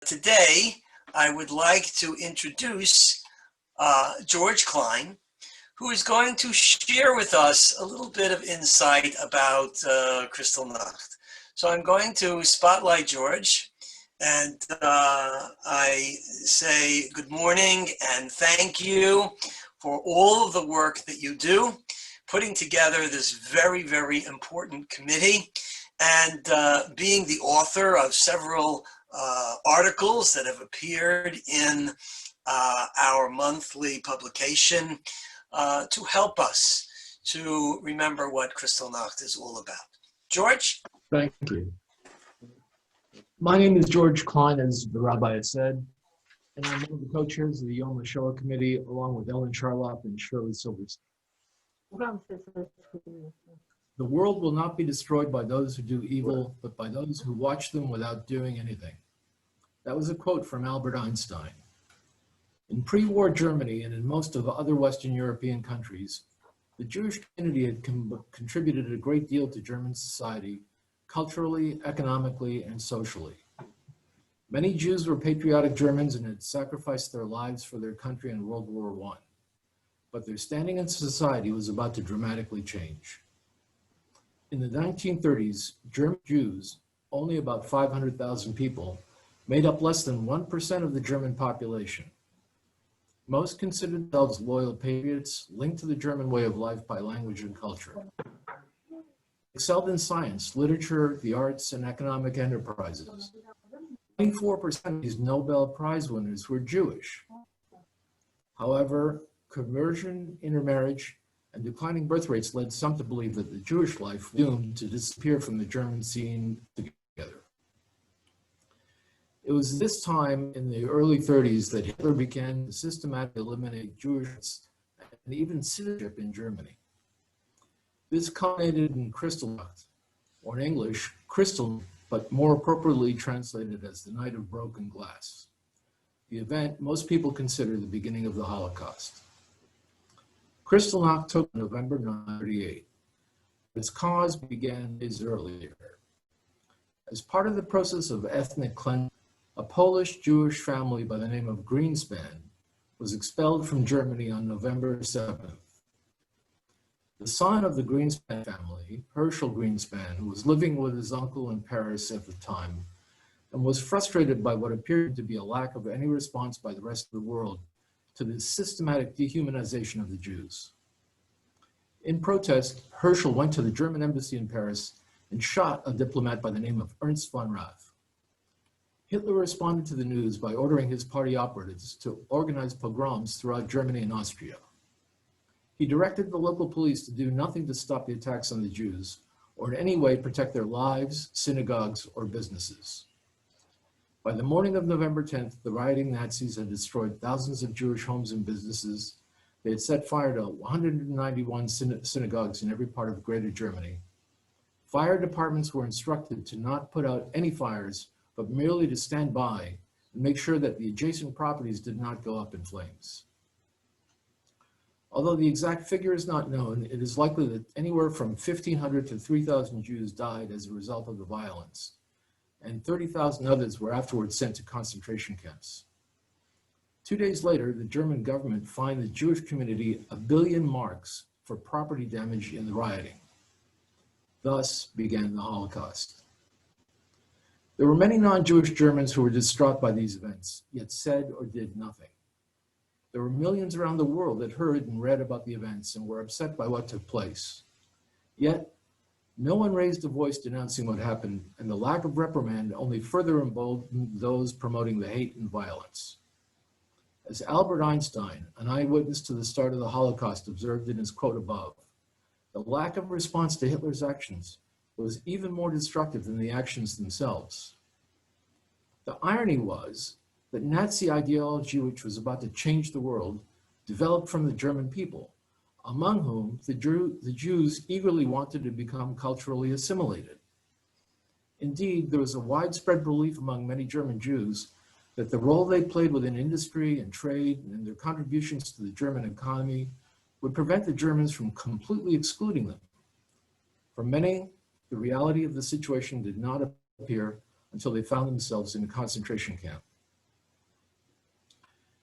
Today, I would like to introduce George Klein, who is going to share with us a little bit of insight about Kristallnacht. So I'm going to spotlight George, and I say good morning and thank you for all of the work that you do, putting together this very, very important committee, and being the author of several articles that have appeared in our monthly publication to help us to remember what Kristallnacht is all about. George? Thank you. My name is George Klein, as the rabbi had said, and I'm one of the co-chairs of the Yom HaShoah Committee, along with Ellen Charlap and Shirley Silberstein. The world will not be destroyed by those who do evil, but by those who watch them without doing anything. That was a quote from Albert Einstein. In pre-war Germany and in most of the other Western European countries, the Jewish community had contributed a great deal to German society, culturally, economically, and socially. Many Jews were patriotic Germans and had sacrificed their lives for their country in World War I. But their standing in society was about to dramatically change. In the 1930s, German Jews, only about 500,000 people, made up less than 1% of the German population. Most considered themselves loyal patriots linked to the German way of life by language and culture. Excelled in science, literature, the arts, and economic enterprises. 24% of these Nobel Prize winners were Jewish. However, conversion, intermarriage, and declining birth rates led some to believe that the Jewish life was doomed to disappear from the German scene together. It was this time in the early 30s that Hitler began to systematically eliminate Jewish and even citizenship in Germany. This culminated in Kristallnacht, or in English, Kristall, but more appropriately translated as the Night of Broken Glass. The event most people consider the beginning of the Holocaust. Kristallnacht took November 1938. Its cause began days earlier. As part of the process of ethnic cleansing, a Polish Jewish family by the name of Greenspan was expelled from Germany on November 7th. The son of the Greenspan family, Herschel Greenspan, was living with his uncle in Paris at the time and was frustrated by what appeared to be a lack of any response by the rest of the world to the systematic dehumanization of the Jews. In protest, Herschel went to the German embassy in Paris and shot a diplomat by the name of Ernst von Rath. Hitler responded to the news by ordering his party operatives to organize pogroms throughout Germany and Austria. He directed the local police to do nothing to stop the attacks on the Jews or in any way protect their lives, synagogues, or businesses. By the morning of November 10th, the rioting Nazis had destroyed thousands of Jewish homes and businesses. They had set fire to 191 synagogues in every part of Greater Germany. Fire departments were instructed to not put out any fires, but merely to stand by and make sure that the adjacent properties did not go up in flames. Although the exact figure is not known, it is likely that anywhere from 1,500 to 3,000 Jews died as a result of the violence, and 30,000 others were afterwards sent to concentration camps. 2 days later, the German government fined the Jewish community 1 billion marks for property damage in the rioting. Thus began the Holocaust. There were many non-Jewish Germans who were distraught by these events, yet said or did nothing. There were millions around the world that heard and read about the events and were upset by what took place. Yet, no one raised a voice denouncing what happened, and the lack of reprimand only further emboldened those promoting the hate and violence. As Albert Einstein, an eyewitness to the start of the Holocaust, observed in his quote above, the lack of response to Hitler's actions was even more destructive than the actions themselves. The irony was that Nazi ideology, which was about to change the world, developed from the German people, among whom the Jews eagerly wanted to become culturally assimilated. Indeed, there was a widespread belief among many German Jews that the role they played within industry and trade and their contributions to the German economy would prevent the Germans from completely excluding them. For many, the reality of the situation did not appear until they found themselves in a concentration camp.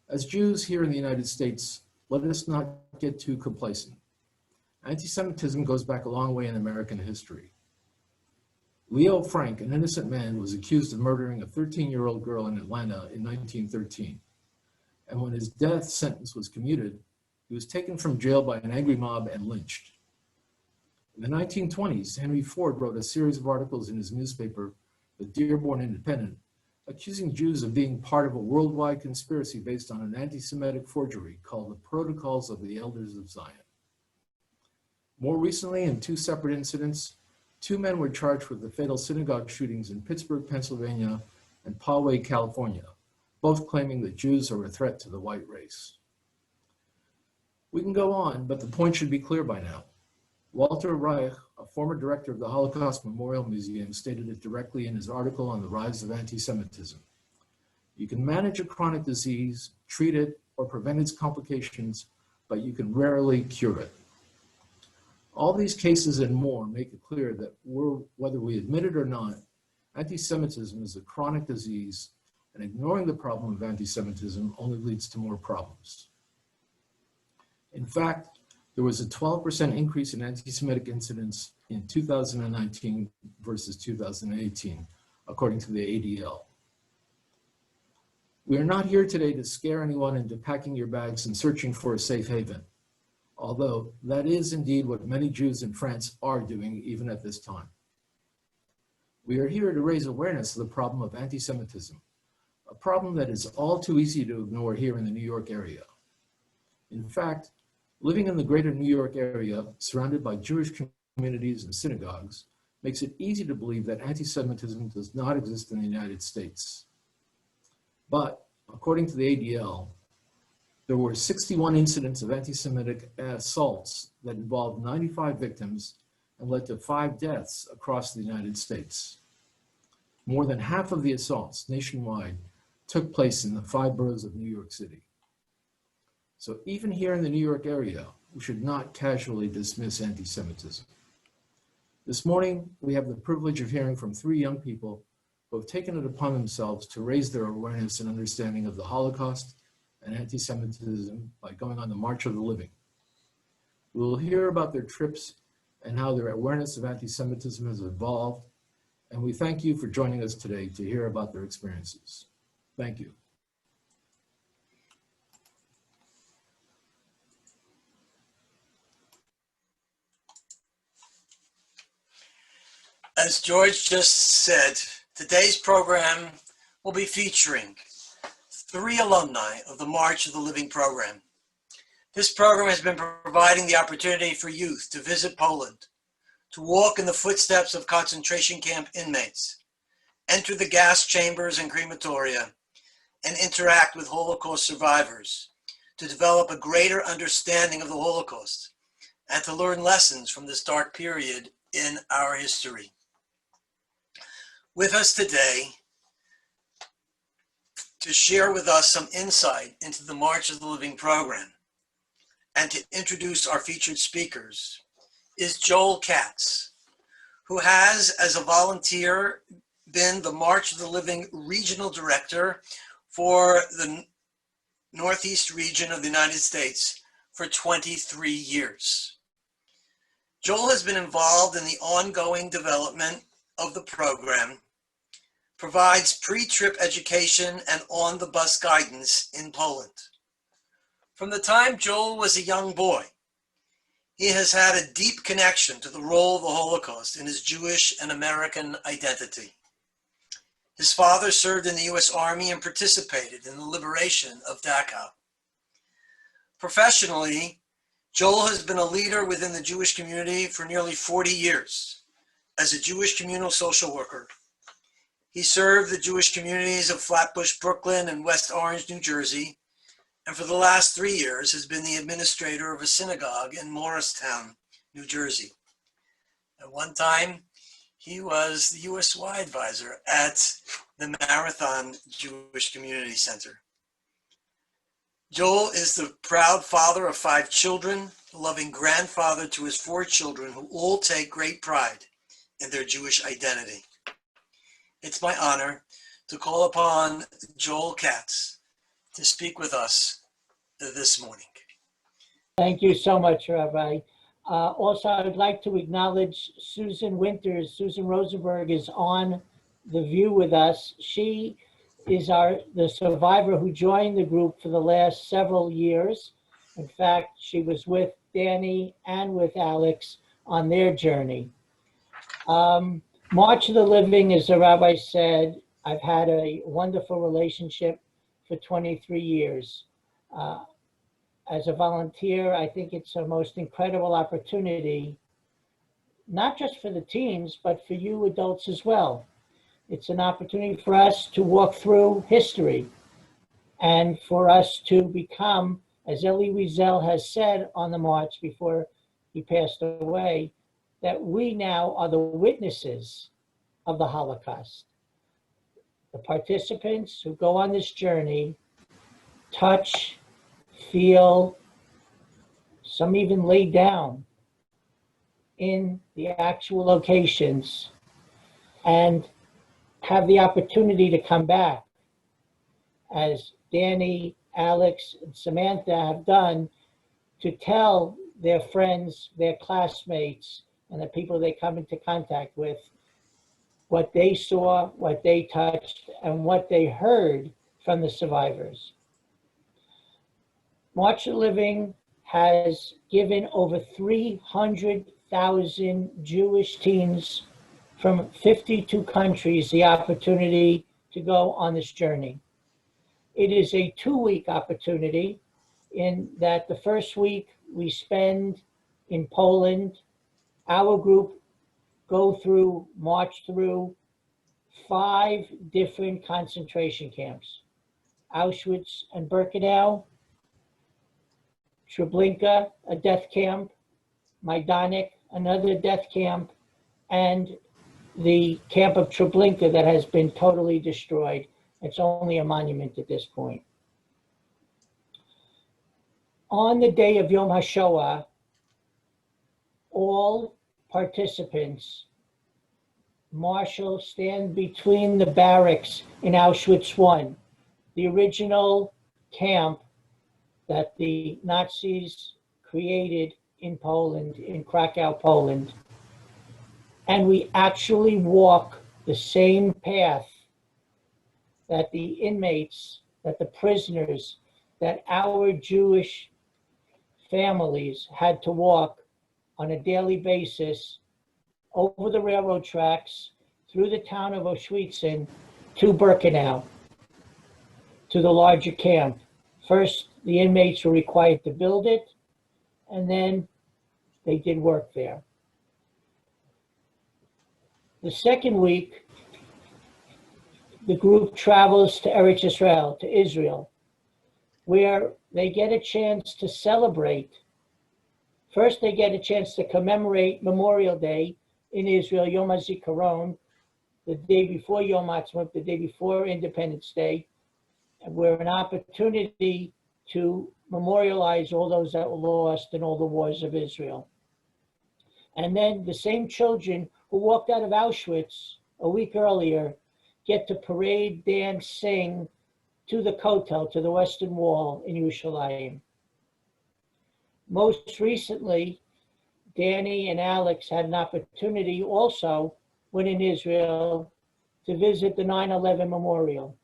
As Jews here in the United States, let us not get too complacent. Anti-Semitism goes back a long way in American history. Leo Frank, an innocent man, was accused of murdering a 13-year-old girl in Atlanta in 1913. And when his death sentence was commuted, he was taken from jail by an angry mob and lynched. In the 1920s, Henry Ford wrote a series of articles in his newspaper, The Dearborn Independent, accusing Jews of being part of a worldwide conspiracy based on an anti-Semitic forgery called the Protocols of the Elders of Zion. More recently, in two separate incidents, two men were charged with the fatal synagogue shootings in Pittsburgh, Pennsylvania, and Poway, California, both claiming that Jews are a threat to the white race. We can go on, but the point should be clear by now. Walter Reich, a former director of the Holocaust Memorial Museum, stated it directly in his article on the rise of anti-Semitism. You can manage a chronic disease, treat it, or prevent its complications, but you can rarely cure it. All these cases and more make it clear that whether we admit it or not, anti-Semitism is a chronic disease, and ignoring the problem of anti-Semitism only leads to more problems. In fact, there was a 12% increase in anti-Semitic incidents in 2019 versus 2018, according to the ADL. We are not here today to scare anyone into packing your bags and searching for a safe haven, although that is indeed what many Jews in France are doing even at this time. We are here to raise awareness of the problem of anti-Semitism, a problem that is all too easy to ignore here in the New York area. In fact, living in the greater New York area, surrounded by Jewish communities and synagogues, makes it easy to believe that anti-Semitism does not exist in the United States. But according to the ADL, there were 61 incidents of anti-Semitic assaults that involved 95 victims and led to 5 deaths across the United States. More than half of the assaults nationwide took place in the 5 boroughs of New York City. So even here in the New York area, we should not casually dismiss anti-Semitism. This morning, we have the privilege of hearing from 3 young people who have taken it upon themselves to raise their awareness and understanding of the Holocaust and anti-Semitism by going on the March of the Living. We will hear about their trips and how their awareness of anti-Semitism has evolved, and we thank you for joining us today to hear about their experiences. Thank you. As George just said, today's program will be featuring 3 alumni of the March of the Living program. This program has been providing the opportunity for youth to visit Poland, to walk in the footsteps of concentration camp inmates, enter the gas chambers and crematoria, and interact with Holocaust survivors, to develop a greater understanding of the Holocaust, and to learn lessons from this dark period in our history. With us today to share with us some insight into the March of the Living program and to introduce our featured speakers is Joel Katz, who has, as a volunteer, been the March of the Living Regional Director for the Northeast region of the United States for 23 years. Joel has been involved in the ongoing development of the program, provides pre-trip education and on-the-bus guidance in Poland. From the time Joel was a young boy, he has had a deep connection to the role of the Holocaust in his Jewish and American identity. His father served in the U.S. Army and participated in the liberation of Dachau. Professionally, Joel has been a leader within the Jewish community for nearly 40 years as a Jewish communal social worker. He served the Jewish communities of Flatbush, Brooklyn, and West Orange, New Jersey, and for the last 3 years has been the administrator of a synagogue in Morristown, New Jersey. At one time, he was the USY advisor at the Marathon Jewish Community Center. Joel is the proud father of 5 children, a loving grandfather to his 4 children who all take great pride in their Jewish identity. It's my honor to call upon Joel Katz to speak with us this morning. Thank you so much, Rabbi. Also, I would like to acknowledge Susan Winters. Susan Rosenberg is on the view with us. She is the survivor who joined the group for the last several years. In fact, she was with Dani and with Alex on their journey. March of the Living, as the rabbi said, I've had a wonderful relationship for 23 years. As a volunteer, I think it's a most incredible opportunity, not just for the teens, but for you adults as well. It's an opportunity for us to walk through history and for us to become, as Elie Wiesel has said on the march before he passed away, that we now are the witnesses of the Holocaust. The participants who go on this journey touch, feel, some even lay down in the actual locations and have the opportunity to come back, as Dani, Alex, and Samantha have done, to tell their friends, their classmates, and the people they come into contact with what they saw, what they touched, and what they heard from the survivors. March of the Living has given over 300,000 Jewish teens from 52 countries the opportunity to go on this journey. It is a 2-week opportunity in that the first week we spend in Poland. Our group march through 5 different concentration camps: Auschwitz and Birkenau, Treblinka, a death camp, Majdanek, another death camp, and the camp of Treblinka that has been totally destroyed. It's only a monument at this point. On the day of Yom HaShoah, all participants stand between the barracks in Auschwitz I, the original camp that the Nazis created in Poland, in Krakow, Poland. And we actually walk the same path that the inmates, that the prisoners, that our Jewish families had to walk on a daily basis over the railroad tracks, through the town of Auschwitz to Birkenau, to the larger camp. First, the inmates were required to build it, and then they did work there. The second week, the group travels to Eretz Israel, to Israel, where they get a chance to celebrate. First, they get a chance to commemorate Memorial Day in Israel, Yom HaZikaron, the day before Yom HaAtzmaut, the day before Independence Day, and we're an opportunity to memorialize all those that were lost in all the wars of Israel. And then the same children who walked out of Auschwitz a week earlier get to parade, dance, sing to the Kotel, to the Western Wall in Yerushalayim. Most recently, Dani and Alex had an opportunity also, when in Israel, to visit the 9/11 memorial.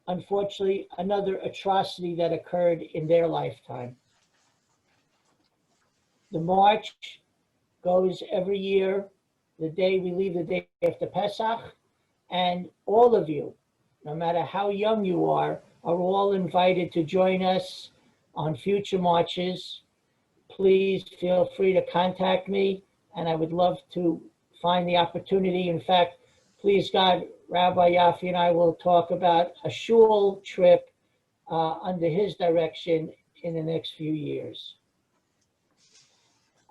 Unfortunately, another atrocity that occurred in their lifetime. The march goes every year, the day we leave, the day after Pesach, and all of you, no matter how young you are all invited to join us on future marches. Please feel free to contact me, and I would love to find the opportunity. In fact, please God, Rabbi Yafi and I will talk about a shul trip under his direction in the next few years.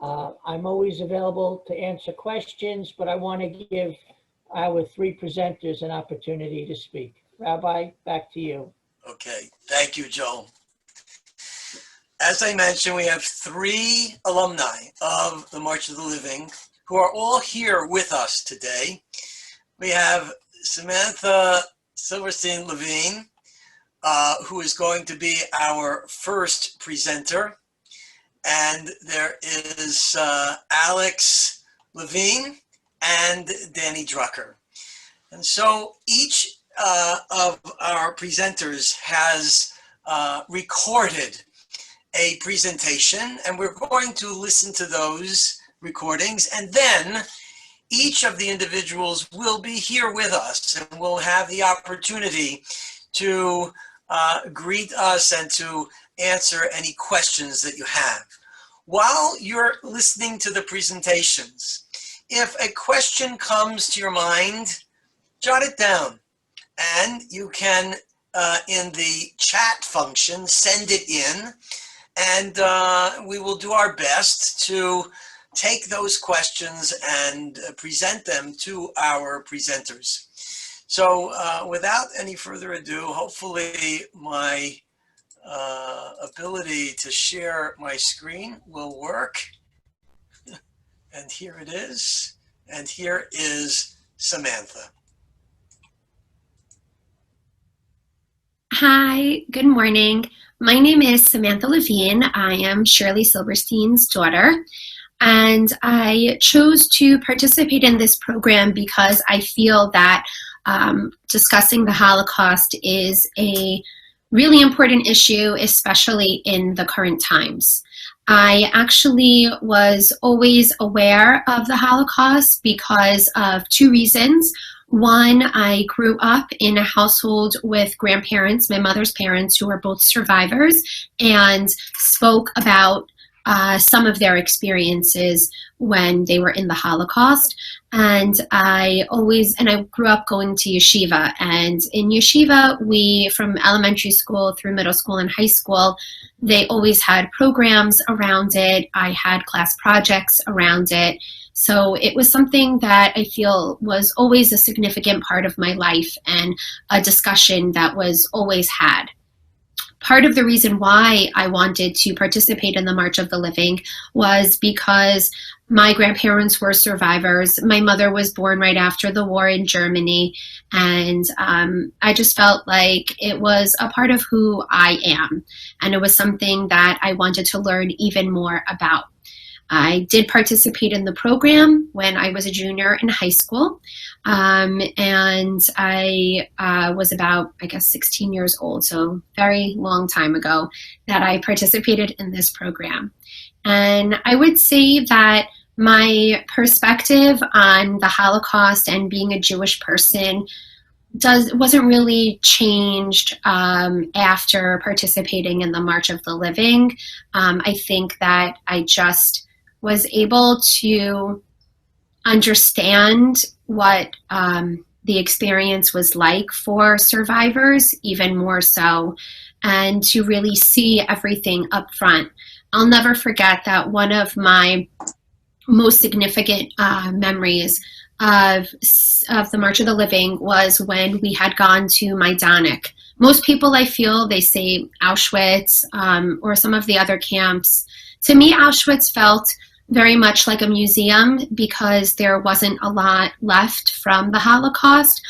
I'm always available to answer questions, but I want to give our 3 presenters an opportunity to speak. Rabbi, back to you. Okay, thank you, Joel. As I mentioned, we have 3 alumni of the March of the Living who are all here with us today. We have Samantha Silberstein Levine, who is going to be our first presenter. And there is Alex Levine and Dani Drucker. And so each of our presenters has recorded a presentation, and we're going to listen to those recordings, and then each of the individuals will be here with us and will have the opportunity to greet us and to answer any questions that you have. While you're listening to the presentations, if a question comes to your mind, jot it down, and you can, in the chat function, send it in, and we will do our best to take those questions and present them to our presenters. So without any further ado, hopefully my ability to share my screen will work. And here it is. And here is Samantha. Hi, good morning. My name is Samantha Levine. I am Shirley Silberstein's daughter, and I chose to participate in this program because I feel that discussing the Holocaust is a really important issue, especially in the current times. I actually was always aware of the Holocaust because of two reasons. One, I grew up in a household with grandparents, my mother's parents, who are both survivors, and spoke about some of their experiences when they were in the Holocaust. And I grew up going to yeshiva. And in yeshiva, we, from elementary school through middle school and high school, they always had programs around it. I had class projects around it. So it was something that I feel was always a significant part of my life and a discussion that was always had. Part of the reason why I wanted to participate in the March of the Living was because my grandparents were survivors. My mother was born right after the war in Germany, and I just felt like it was a part of who I am, and it was something that I wanted to learn even more about. I did participate in the program when I was a junior in high school, and I was about, 16 years old, so very long time ago that I participated in this program. And I would say that my perspective on the Holocaust and being a Jewish person wasn't really changed after participating in the March of the Living. I think that I just was able to understand what the experience was like for survivors, even more so, and to really see everything up front. I'll never forget that one of my most significant memories of the March of the Living was when we had gone to Majdanek. Most people, I feel, they say Auschwitz or some of the other camps. To me, Auschwitz felt very much like a museum because there wasn't a lot left from the Holocaust.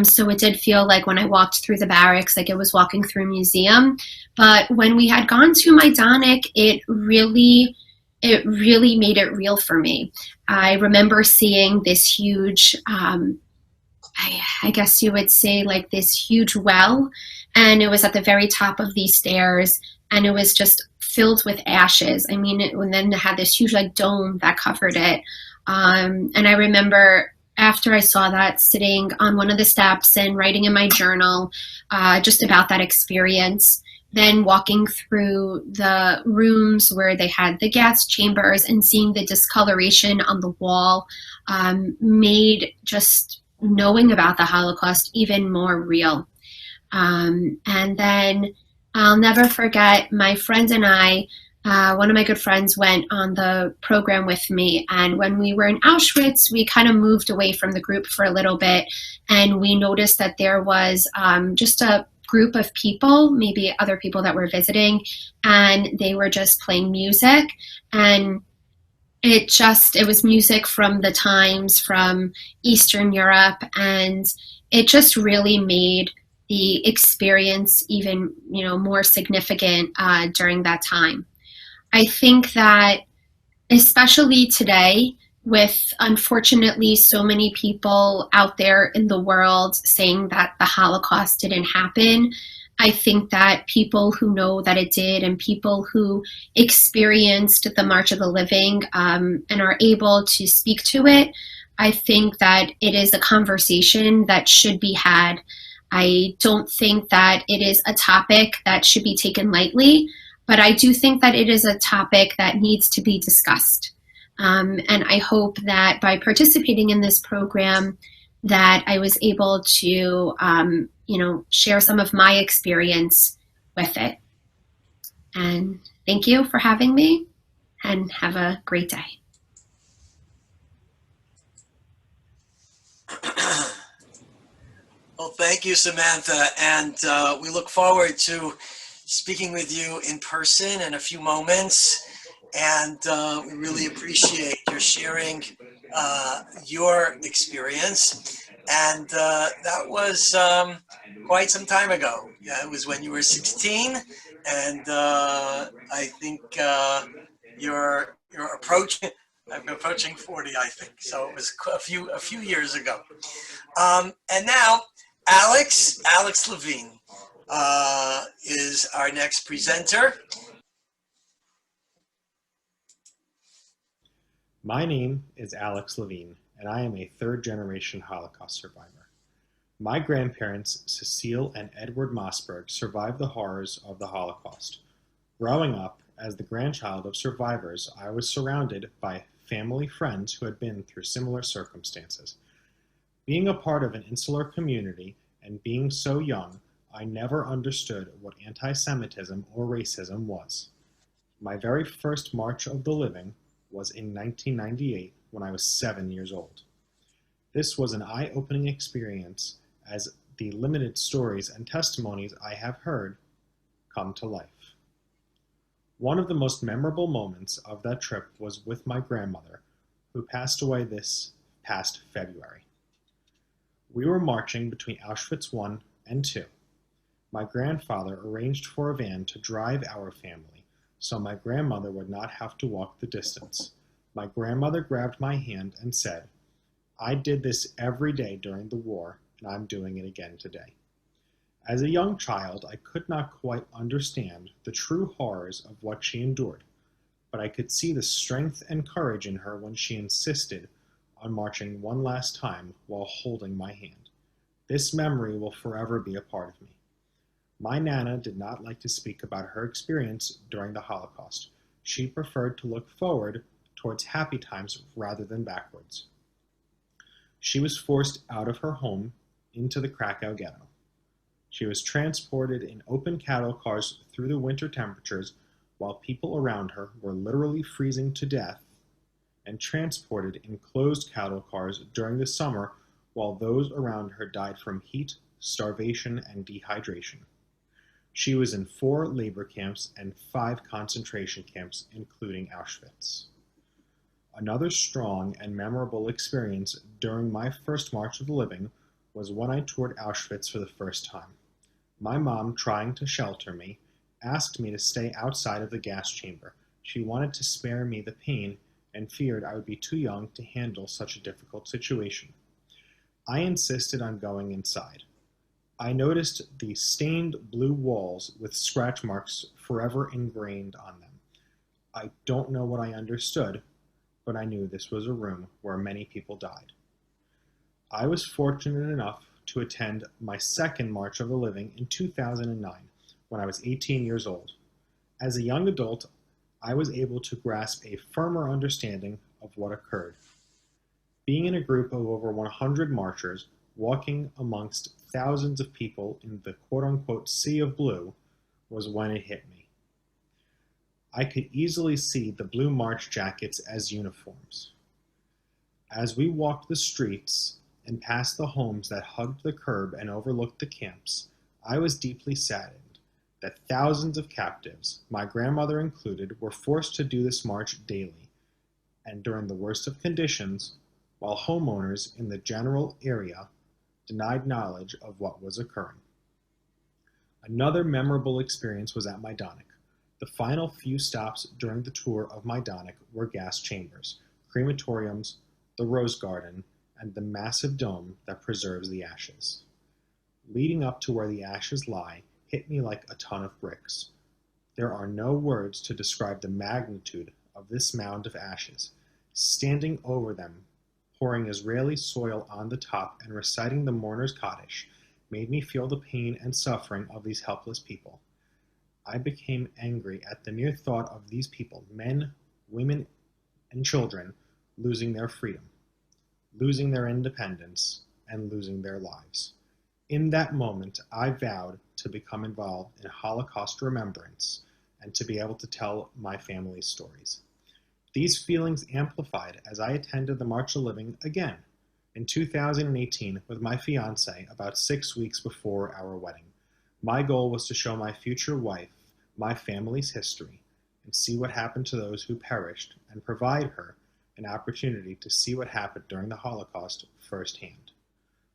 So it did feel like when I walked through the barracks, like it was walking through a museum. But when we had gone to Majdanek, it really made it real for me. I remember seeing this huge, I guess you would say, like this huge well, and it was at the very top of these stairs, and it was just filled with ashes. I mean, and then it had this huge dome that covered it. And I remember after I saw that, sitting on one of the steps and writing in my journal just about that experience, then walking through the rooms where they had the gas chambers and seeing the discoloration on the wall made just knowing about the Holocaust even more real. And then I'll never forget, my friend and I, one of my good friends went on the program with me, and when we were in Auschwitz, we kind of moved away from the group for a little bit, and we noticed that there was just a group of people, maybe other people that were visiting, and they were just playing music, and it was music from the times, from Eastern Europe, and it just really made the experience even, more significant during that time. I think that especially today, with unfortunately so many people out there in the world saying that the Holocaust didn't happen, I think that people who know that it did and people who experienced the March of the Living and are able to speak to it, I think that it is a conversation that should be had. I don't think that it is a topic that should be taken lightly, but I do think that it is a topic that needs to be discussed. And I hope that by participating in this program, that I was able to, share some of my experience with it. And thank you for having me, and have a great day. Well, thank you, Samantha, and we look forward to speaking with you in person in a few moments, and we really appreciate your sharing your experience, and that was quite some time ago. Yeah, it was when you were 16, and I think you're approaching. I'm approaching 40, I think, so it was a few years ago. And now, Alex Levine is our next presenter. My name is Alex Levine, and I am a third-generation Holocaust survivor. My grandparents, Cecile and Edward Mossberg, survived the horrors of the Holocaust. Growing up, as the grandchild of survivors, I was surrounded by family friends who had been through similar circumstances. Being a part of an insular community and being so young, I never understood what anti-Semitism or racism was. My very first March of the Living was in 1998 when I was 7 years old. This was an eye-opening experience as the limited stories and testimonies I have heard come to life. One of the most memorable moments of that trip was with my grandmother, who passed away this past February. We were marching between Auschwitz I and II. My grandfather arranged for a van to drive our family, so my grandmother would not have to walk the distance. My grandmother grabbed my hand and said, "I did this every day during the war, and I'm doing it again today." As a young child, I could not quite understand the true horrors of what she endured, but I could see the strength and courage in her when she insisted on marching one last time while holding my hand. This memory will forever be a part of me. My Nana did not like to speak about her experience during the Holocaust. She preferred to look forward towards happy times rather than backwards. She was forced out of her home into the Krakow ghetto. She was transported in open cattle cars through the winter temperatures while people around her were literally freezing to death, and transported in closed cattle cars during the summer while those around her died from heat, starvation, and dehydration. She was in 4 labor camps and 5 concentration camps, including Auschwitz. Another strong and memorable experience during my first March of the Living was when I toured Auschwitz for the first time. My mom, trying to shelter me, asked me to stay outside of the gas chamber. She wanted to spare me the pain and feared I would be too young to handle such a difficult situation. I insisted on going inside. I noticed the stained blue walls with scratch marks forever ingrained on them. I don't know what I understood, but I knew this was a room where many people died. I was fortunate enough to attend my second March of the Living in 2009, when I was 18 years old. As a young adult, I was able to grasp a firmer understanding of what occurred. Being in a group of over 100 marchers, walking amongst thousands of people in the quote-unquote sea of blue, was when it hit me. I could easily see the blue march jackets as uniforms. As we walked the streets and past the homes that hugged the curb and overlooked the camps, I was deeply saddened that thousands of captives, my grandmother included, were forced to do this march daily, and during the worst of conditions, while homeowners in the general area denied knowledge of what was occurring. Another memorable experience was at Majdanek. The final few stops during the tour of Majdanek were gas chambers, crematoriums, the Rose Garden, and the massive dome that preserves the ashes. Leading up to where the ashes lie hit me like a ton of bricks. There are no words to describe the magnitude of this mound of ashes. Standing over them, pouring Israeli soil on the top and reciting the mourner's Kaddish made me feel the pain and suffering of these helpless people. I became angry at the mere thought of these people, men, women, and children, losing their freedom, losing their independence, and losing their lives. In that moment, I vowed to become involved in Holocaust remembrance and to be able to tell my family's stories. These feelings amplified as I attended the March of Living again in 2018 with my fiancé about 6 weeks before our wedding. My goal was to show my future wife my family's history and see what happened to those who perished and provide her an opportunity to see what happened during the Holocaust firsthand.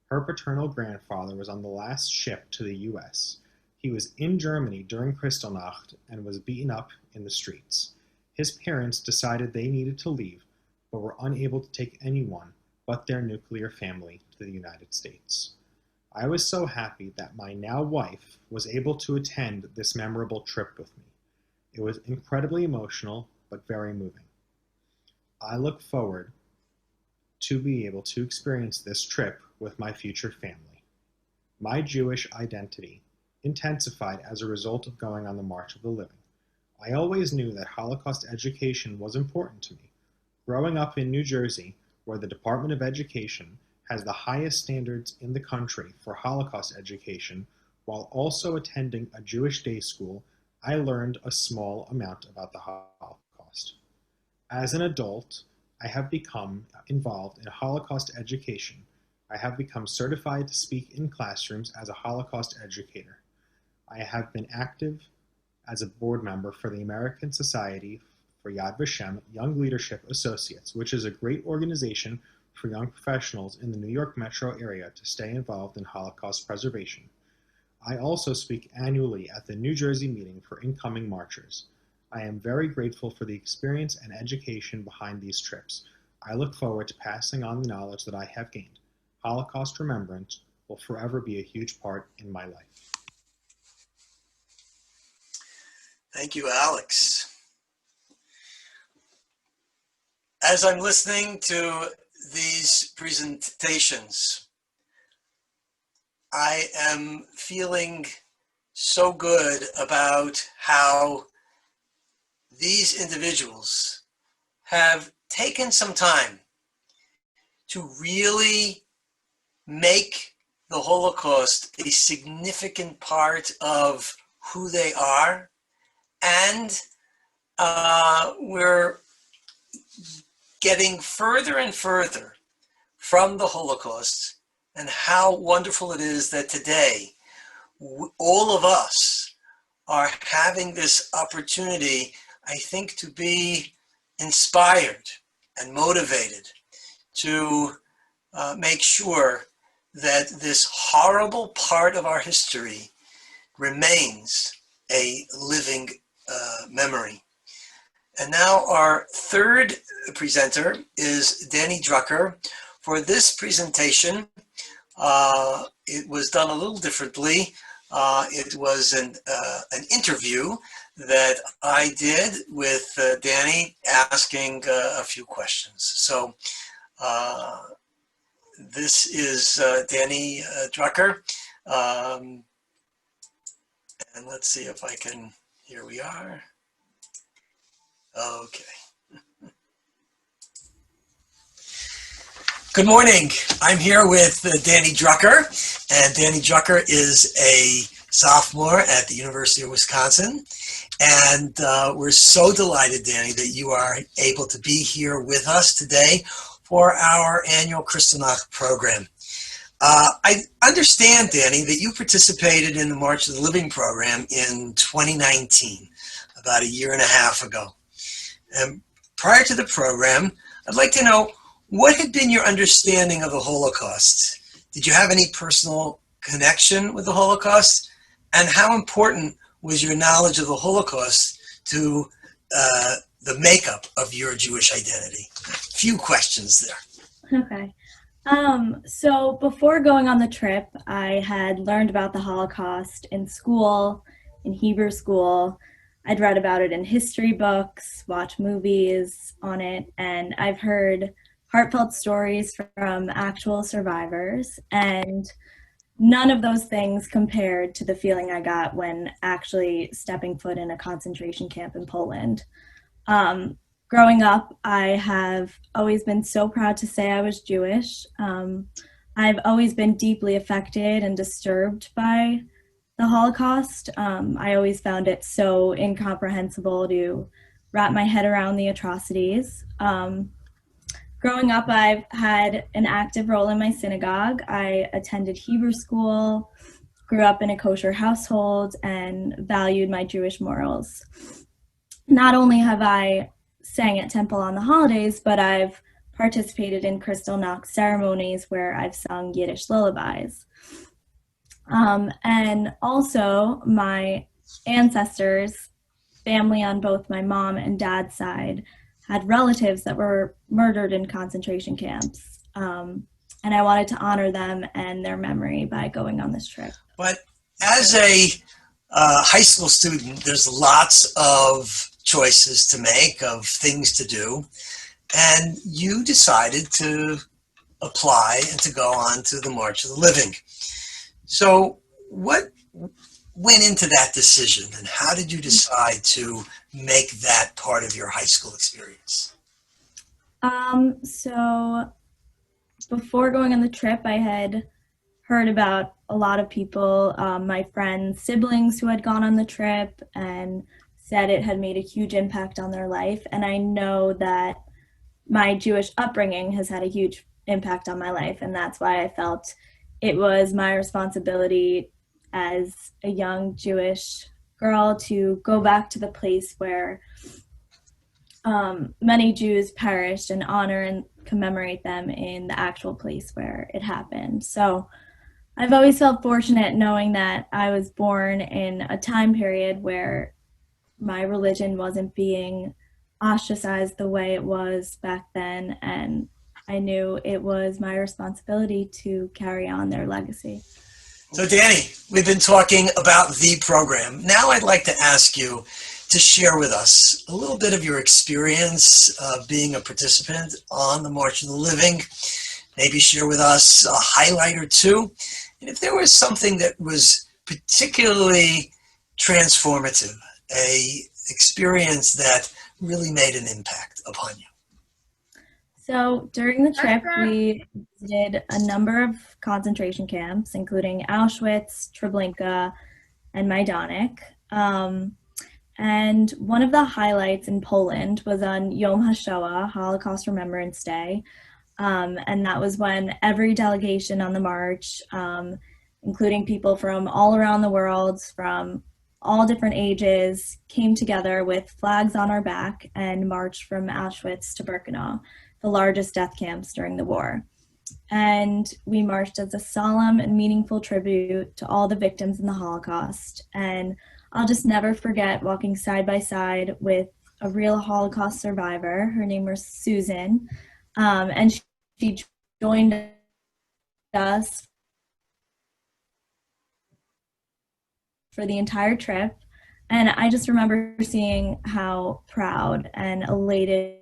Her paternal grandfather was on the last ship to the U.S. He was in Germany during Kristallnacht and was beaten up in the streets. His parents decided they needed to leave, but were unable to take anyone but their nuclear family to the United States. I was so happy that my now wife was able to attend this memorable trip with me. It was incredibly emotional, but very moving. I look forward to be able to experience this trip with my future family. My Jewish identity intensified as a result of going on the March of the Living. I always knew that Holocaust education was important to me. Growing up in New Jersey, where the Department of Education has the highest standards in the country for Holocaust education, while also attending a Jewish day school, I learned a small amount about the Holocaust. As an adult, I have become involved in Holocaust education. I have become certified to speak in classrooms as a Holocaust educator. I have been active as a board member for the American Society for Yad Vashem Young Leadership Associates, which is a great organization for young professionals in the New York metro area to stay involved in Holocaust preservation. I also speak annually at the New Jersey meeting for incoming marchers. I am very grateful for the experience and education behind these trips. I look forward to passing on the knowledge that I have gained. Holocaust remembrance will forever be a huge part in my life. Thank you, Alex. As I'm listening to these presentations, I am feeling so good about how these individuals have taken some time to really make the Holocaust a significant part of who they are, and we're getting further and further from the Holocaust, and how wonderful it is that today all of us are having this opportunity, I think, to be inspired and motivated to make sure that this horrible part of our history remains a living memory. And now our third presenter is Dani Drucker. For this presentation, it was done a little differently. It was an interview that I did with Dani, asking a few questions. So this is Dani Drucker. And let's see if I can, here we are. Okay. Good morning. I'm here with Dani Drucker, and Dani Drucker is a sophomore at the University of Wisconsin. And we're so delighted, Dani, that you are able to be here with us today for our annual Kristallnacht program. I understand, Dani, that you participated in the March of the Living program in 2019, about a year and a half ago. And prior to the program, I'd like to know, what had been your understanding of the Holocaust? Did you have any personal connection with the Holocaust? And how important was your knowledge of the Holocaust to the makeup of your Jewish identity? Few questions there. Okay. So before going on the trip, I had learned about the Holocaust in school, in Hebrew school. I'd read about it in history books, watched movies on it, and I've heard heartfelt stories from actual survivors. And none of those things compared to the feeling I got when actually stepping foot in a concentration camp in Poland. Growing up, I have always been so proud to say I was Jewish. I've always been deeply affected and disturbed by the Holocaust. I always found it so incomprehensible to wrap my head around the atrocities. Growing up, I've had an active role in my synagogue. I attended Hebrew school, grew up in a kosher household, and valued my Jewish morals. Not only have I sang at temple on the holidays, but I've participated in Kristallnacht ceremonies where I've sung Yiddish lullabies. And also my ancestors, family on both my mom and dad's side, had relatives that were murdered in concentration camps. And I wanted to honor them and their memory by going on this trip. But as a high school student, there's lots of choices to make, of things to do, and you decided to apply and to go on to the March of the Living. So what went into that decision, and how did you decide to make that part of your high school experience? So before going on the trip, I had heard about a lot of people, my friends' siblings who had gone on the trip, and said it had made a huge impact on their life. And I know that my Jewish upbringing has had a huge impact on my life, and that's why I felt it was my responsibility as a young Jewish girl to go back to the place where many Jews perished and honor and commemorate them in the actual place where it happened. So I've always felt fortunate knowing that I was born in a time period where my religion wasn't being ostracized the way it was back then, and I knew it was my responsibility to carry on their legacy. So Dani, we've been talking about the program. Now I'd like to ask you to share with us a little bit of your experience being a participant on the March of the Living. Maybe share with us a highlight or two. And if there was something that was particularly transformative, a experience that really made an impact upon you. So during the trip, we visited a number of concentration camps, including Auschwitz, Treblinka, and Majdanek. And one of the highlights in Poland was on Yom HaShoah, Holocaust Remembrance Day. And that was when every delegation on the march, including people from all around the world, from all different ages, came together with flags on our back and marched from Auschwitz to Birkenau, the largest death camps during the war. And we marched as a solemn and meaningful tribute to all the victims in the Holocaust. And I'll just never forget walking side by side with a real Holocaust survivor. Her name was Susan, and she joined us for the entire trip. And I just remember seeing how proud and elated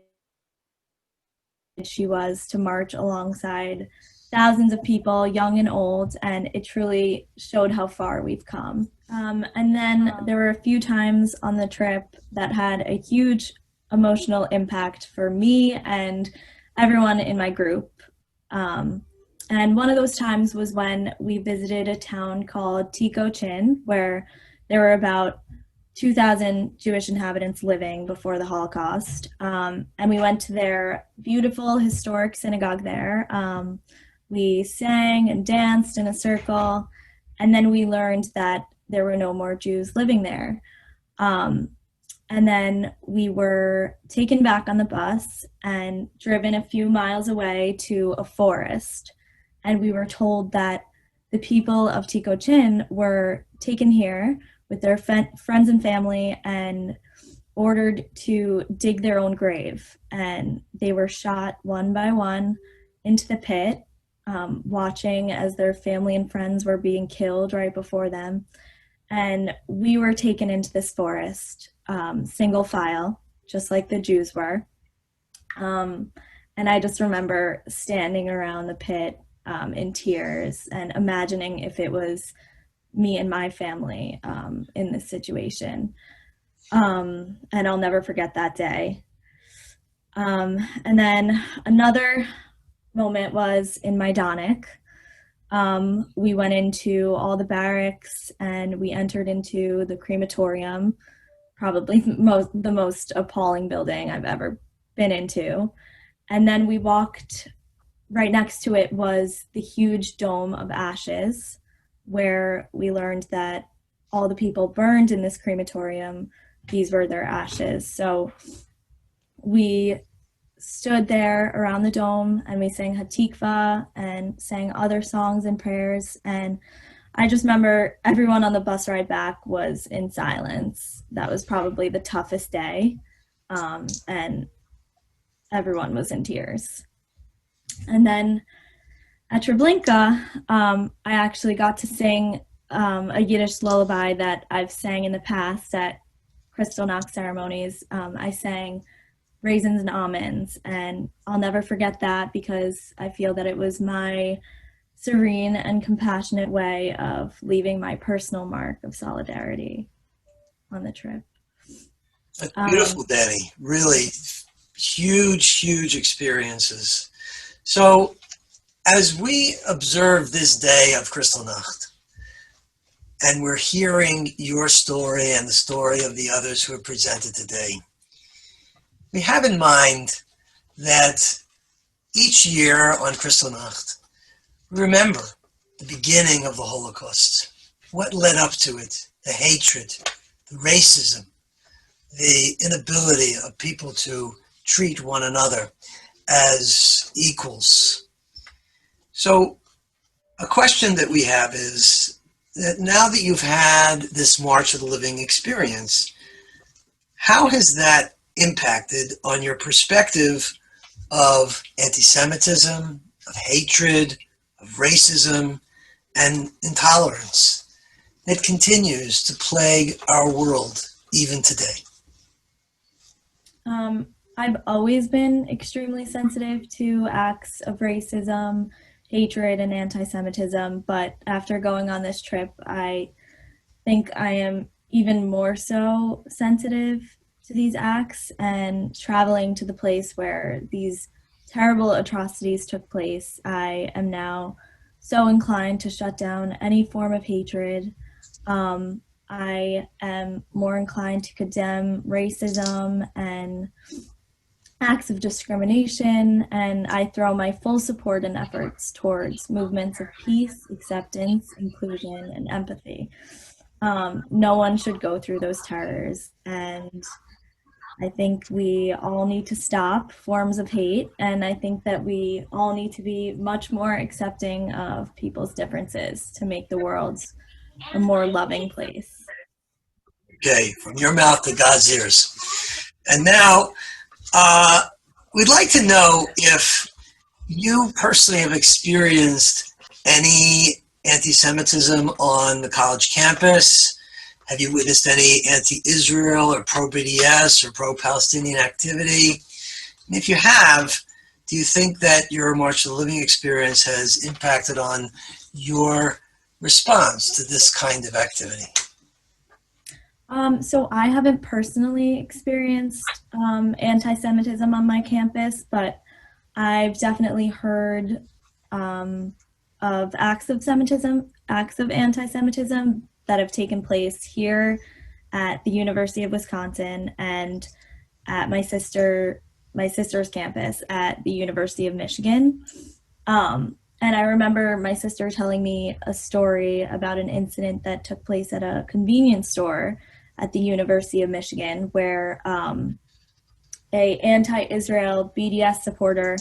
she was to march alongside thousands of people, young and old, and it truly showed how far we've come. And then there were a few times on the trip that had a huge emotional impact for me and everyone in my group. And one of those times was when we visited a town called Tikochin, where there were about 2,000 Jewish inhabitants living before the Holocaust. And we went to their beautiful historic synagogue there. We sang and danced in a circle, and then we learned that there were no more Jews living there. And then we were taken back on the bus and driven a few miles away to a forest. And we were told that the people of Tikochin were taken here with their friends and family and ordered to dig their own grave. And they were shot one by one into the pit, watching as their family and friends were being killed right before them. And we were taken into this forest, single file, just like the Jews were. And I just remember standing around the pit in tears and imagining if it was me and my family in this situation. And I'll never forget that day. And then another moment was in Majdanek. We went into all the barracks and we entered into the crematorium, probably the most appalling building I've ever been into. And then we walked, right next to it was the huge dome of ashes, where we learned that all the people burned in this crematorium, these were their ashes. So we stood there around the dome and we sang Hatikva and sang other songs and prayers. And I just remember everyone on the bus ride back was in silence. That was probably the toughest day. And everyone was in tears. And then at Treblinka, I actually got to sing a Yiddish lullaby that I've sang in the past at Kristallnacht ceremonies. I sang Raisins and Almonds, and I'll never forget that because I feel that it was my serene and compassionate way of leaving my personal mark of solidarity on the trip. That's beautiful, Dani. Really huge experiences. So as we observe this day of Kristallnacht, and we're hearing your story and the story of the others who are presented today, we have in mind that each year on Kristallnacht, we remember the beginning of the Holocaust, what led up to it, the hatred, the racism, the inability of people to treat one another as equals. So a question that we have is that now that you've had this March of the Living experience, how has that impacted on your perspective of anti-Semitism, of hatred, of racism, and intolerance that continues to plague our world even today? I've always been extremely sensitive to acts of racism, hatred, and anti-Semitism, but after going on this trip, I think I am even more so sensitive to these acts, and traveling to the place where these terrible atrocities took place, I am now so inclined to shut down any form of hatred. I am more inclined to condemn racism and acts of discrimination, and I throw my full support and efforts towards movements of peace, acceptance, inclusion, and empathy. No one should go through those terrors, and I think we all need to stop forms of hate, and I think that we all need to be much more accepting of people's differences to make the world a more loving place. Okay, from your mouth to God's ears. And now, we'd like to know if you personally have experienced any anti-Semitism on the college campus. Have you witnessed any anti-Israel or pro-BDS or pro-Palestinian activity? And if you have, do you think that your March of the Living experience has impacted on your response to this kind of activity? So I haven't personally experienced anti-Semitism on my campus, but I've definitely heard of acts of anti-Semitism that have taken place here at the University of Wisconsin and at my sister's campus at the University of Michigan. And I remember my sister telling me a story about an incident that took place at a convenience store at the University of Michigan where a anti-Israel BDS supporter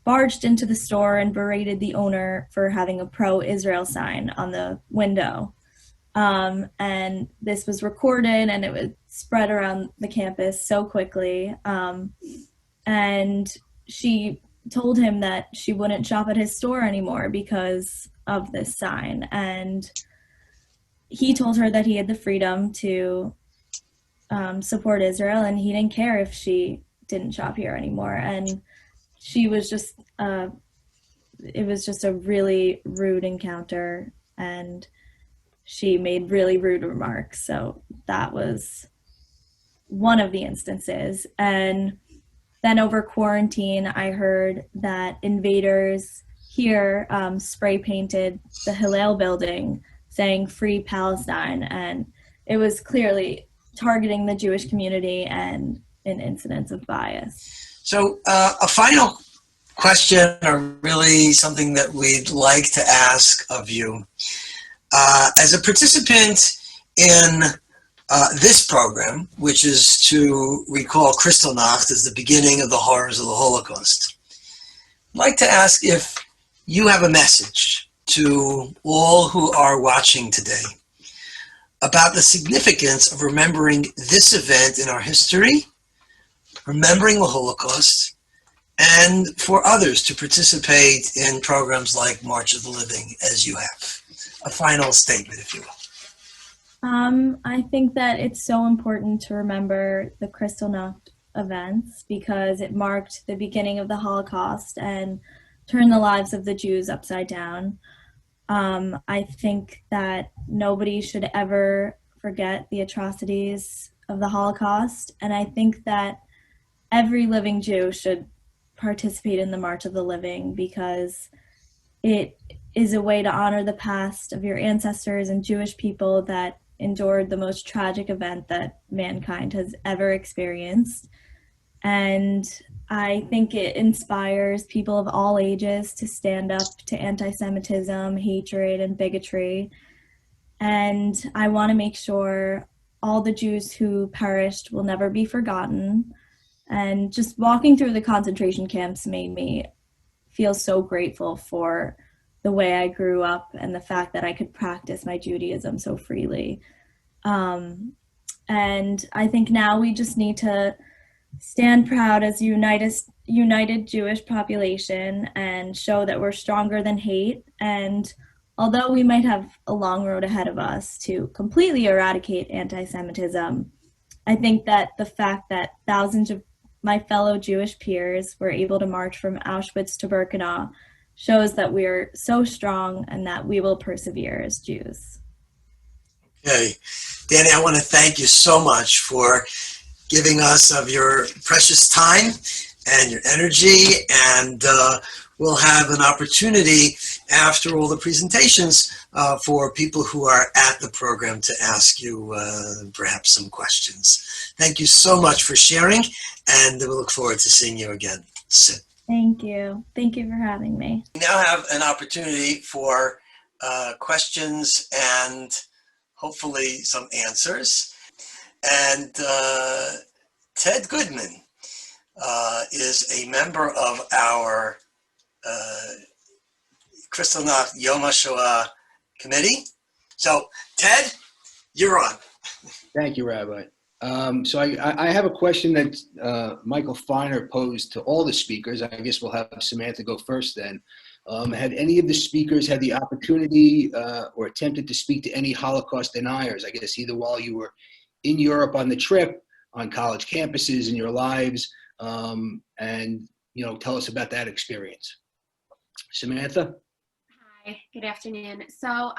barged into the store and berated the owner for having a pro-Israel sign on the window. And this was recorded and it was spread around the campus so quickly. And she told him that she wouldn't shop at his store anymore because of this sign. And he told her that he had the freedom to support Israel, and he didn't care if she didn't shop here anymore. And she was just, it was just a really rude encounter, and she made really rude remarks. So that was one of the instances. And then over quarantine, I heard that invaders here spray painted the Hillel building saying "Free Palestine," and it was clearly targeting the Jewish community and an incidence of bias. So a final question, or really something that we'd like to ask of you. As a participant in this program, which is to recall Kristallnacht as the beginning of the horrors of the Holocaust, I'd like to ask if you have a message to all who are watching today about the significance of remembering this event in our history, remembering the Holocaust, and for others to participate in programs like March of the Living, as you have. A final statement, if you will. I think that it's so important to remember the Kristallnacht events because it marked the beginning of the Holocaust and turned the lives of the Jews upside down. I think that nobody should ever forget the atrocities of the Holocaust, and I think that every living Jew should participate in the March of the Living because it is a way to honor the past of your ancestors and Jewish people that endured the most tragic event that mankind has ever experienced. And I think it inspires people of all ages to stand up to anti-Semitism, hatred, and bigotry. And I want to make sure all the Jews who perished will never be forgotten. And just walking through the concentration camps made me feel so grateful for the way I grew up and the fact that I could practice my Judaism so freely. And I think now we just need to stand proud as a united Jewish population and show that we're stronger than hate. And although we might have a long road ahead of us to completely eradicate anti-Semitism, I think that the fact that thousands of my fellow Jewish peers were able to march from Auschwitz to Birkenau shows that we're so strong and that we will persevere as Jews. Okay. Dani, I want to thank you so much for giving us of your precious time and your energy, and we'll have an opportunity after all the presentations for people who are at the program to ask you perhaps some questions. Thank you so much for sharing, and we look forward to seeing you again soon. Thank you. Thank you for having me. We now have an opportunity for questions and hopefully some answers. And Ted Goodman is a member of our Kristallnacht Yom HaShoah committee. So, Ted, you're on. Thank you, Rabbi. So I have a question that Michael Feiner posed to all the speakers. I guess we'll have Samantha go first then. Had any of the speakers had the opportunity or attempted to speak to any Holocaust deniers, I guess either while you were in Europe on the trip, on college campuses, in your lives, and, you know, tell us about that experience. Samantha? Hi, good afternoon. So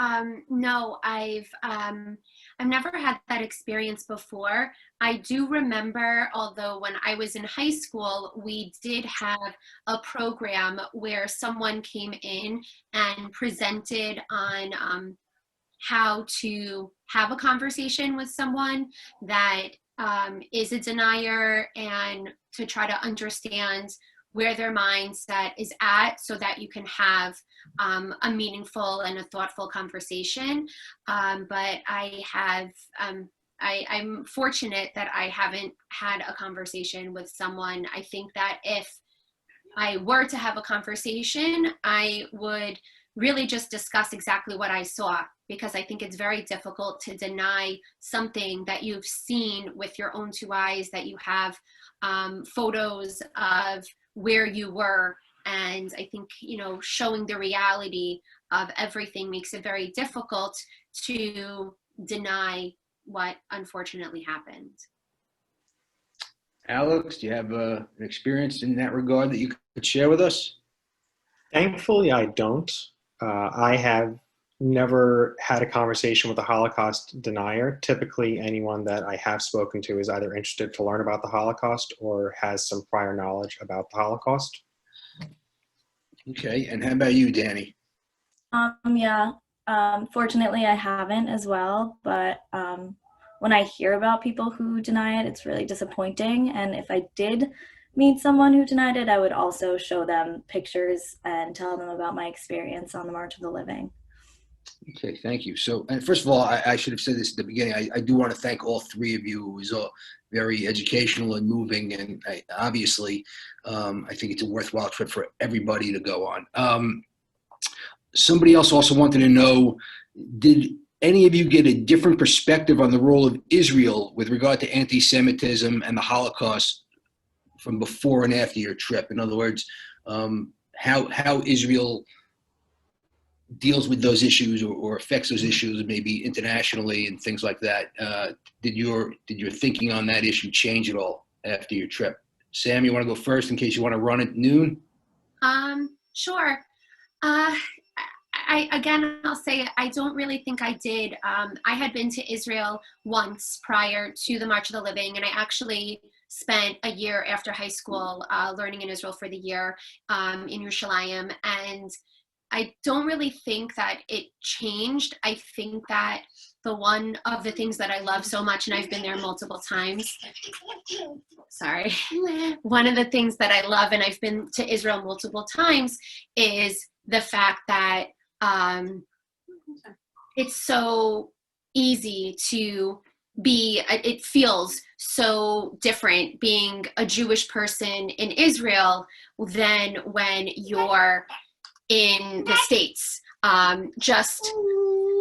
no, I've never had that experience before. I do remember, although when I was in high school, we did have a program where someone came in and presented on how to have a conversation with someone that is a denier and to try to understand where their mindset is at so that you can have a meaningful and a thoughtful conversation. But I'm fortunate that I haven't had a conversation with someone. I think that if I were to have a conversation, I would really just discuss exactly what I saw, because I think it's very difficult to deny something that you've seen with your own two eyes, that you have photos of where you were. And I think, showing the reality of everything makes it very difficult to deny what unfortunately happened. Alex, do you have an experience in that regard that you could share with us? Thankfully, I don't. I have never had a conversation with a Holocaust denier. Typically, anyone that I have spoken to is either interested to learn about the Holocaust or has some prior knowledge about the Holocaust. Okay, and how about you, Dani? Yeah, fortunately I haven't as well, but when I hear about people who deny it, it's really disappointing. And if I did meet someone who denied it, I would also show them pictures and tell them about my experience on the March of the Living. Okay, thank you. So, and first of all, I should have said this at the beginning. I do want to thank all three of you. It was very educational and moving, and obviously, I think it's a worthwhile trip for everybody to go on. Somebody else also wanted to know, did any of you get a different perspective on the role of Israel with regard to anti-Semitism and the Holocaust from before and after your trip? In other words, how Israel deals with those issues or affects those issues maybe internationally and things like that. Did your thinking on that issue change at all after your trip? Sam, you want to go first in case you want to run at noon? Sure. I'll say I don't really think I did. I had been to Israel once prior to the March of the Living, and I actually spent a year after high school learning in Israel for the year in Yerushalayim, and I don't really think that it changed. I think that one of the things that I love so much, and I've been there multiple times, one of the things that I love, and I've been to Israel multiple times, is the fact that it's so easy to be, it feels so different being a Jewish person in Israel than when you're in the States. Just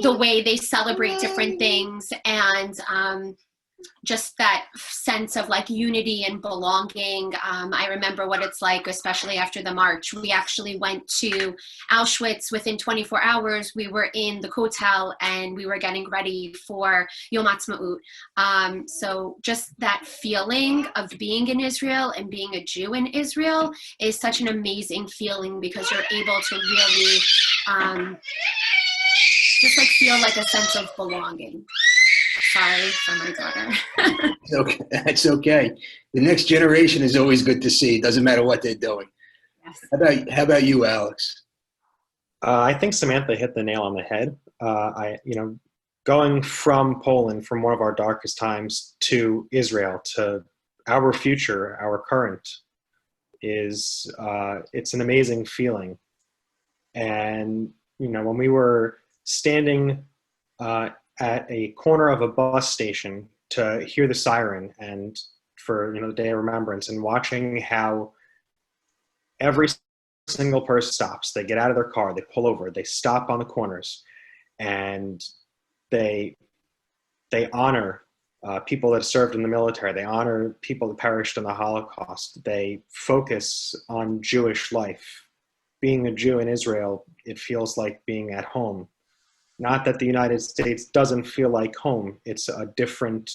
the way they celebrate different things, and just that sense of like unity and belonging. I remember what it's like, especially after the march. We actually went to Auschwitz within 24 hours. We were in the hotel and we were getting ready for Yom Ha'atzmaut. So just that feeling of being in Israel and being a Jew in Israel is such an amazing feeling, because you're able to really just like feel like a sense of belonging. Sorry for my daughter. Okay, that's okay. The next generation is always good to see. It doesn't matter what they're doing. Yes. How about you, Alex? I think Samantha hit the nail on the head. Going from Poland, from one of our darkest times, to Israel, to our future, our current, is it's an amazing feeling. And when we were standing at a corner of a bus station to hear the siren, and for the Day of Remembrance, and watching how every single person stops. They get out of their car, they pull over, they stop on the corners, and they honor people that served in the military. They honor people that perished in the Holocaust. They focus on Jewish life. Being a Jew in Israel, it feels like being at home. Not that the United States doesn't feel like home. It's a different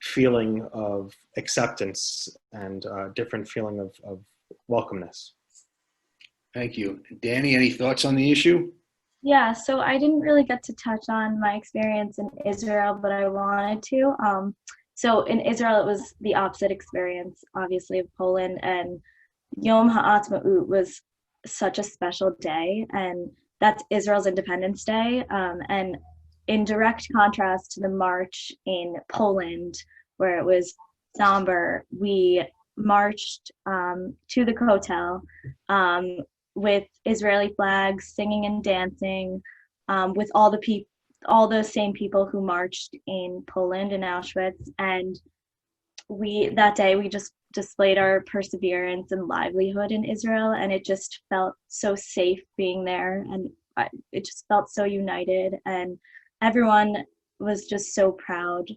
feeling of acceptance and a different feeling of welcomeness. Thank you. Dani, any thoughts on the issue? Yeah, so I didn't really get to touch on my experience in Israel, but I wanted to. So in Israel, it was the opposite experience, obviously, of Poland, and Yom Ha'atzmaut was such a special day, and that's Israel's Independence Day. And in direct contrast to the march in Poland, where it was somber, we marched to the hotel with Israeli flags, singing and dancing, with all the same people who marched in Poland in Auschwitz. And that day we just displayed our perseverance and livelihood in Israel, and it just felt so safe being there. And it just felt so united, and everyone was just so proud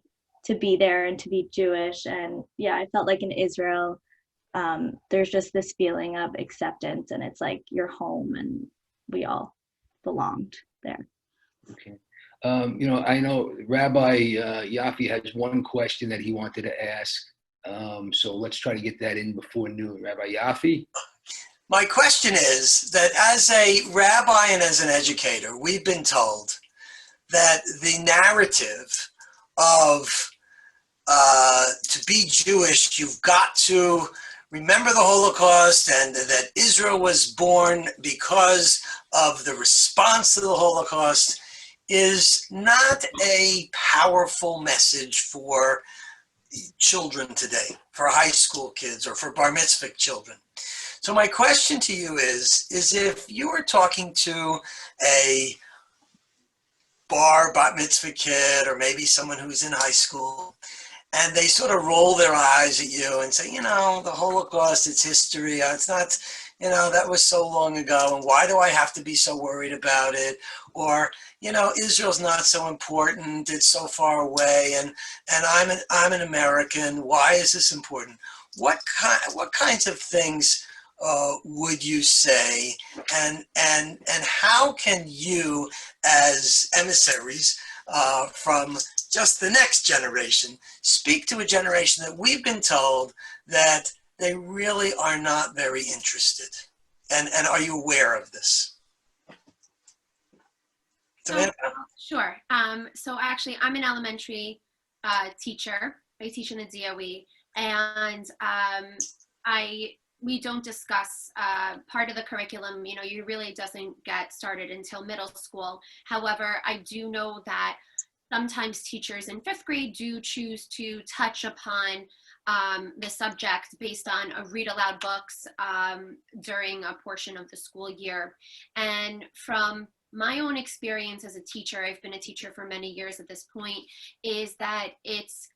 to be there and to be Jewish. And yeah, I felt like in Israel, there's just this feeling of acceptance, and it's like you're home, and we all belonged there. Okay. I know Rabbi Yaffe has one question that he wanted to ask. So let's try to get that in before noon. Rabbi Yaffe? My question is that as a rabbi and as an educator, we've been told that the narrative of to be Jewish, you've got to remember the Holocaust, and that Israel was born because of the response to the Holocaust, is not a powerful message for children today, for high school kids or for bar mitzvah children. So my question to you is if you were talking to a bat mitzvah kid, or maybe someone who's in high school, and they sort of roll their eyes at you and say, the Holocaust, it's history. It's not, that was so long ago. And why do I have to be so worried about it? Or, Israel's not so important. It's so far away. And I'm an American. Why is this important? What kinds of things would you say? And how can you, as emissaries from just the next generation, speak to a generation that we've been told that they really are not very interested? And are you aware of this? Samantha? Sure. So actually, I'm an elementary teacher. I teach in the DOE, and we don't discuss part of the curriculum. You really doesn't get started until middle school. However, I do know that sometimes teachers in 5th grade do choose to touch upon the subject based on read aloud books during a portion of the school year. And from my own experience as a teacher, I've been a teacher for many years at this point, is that it's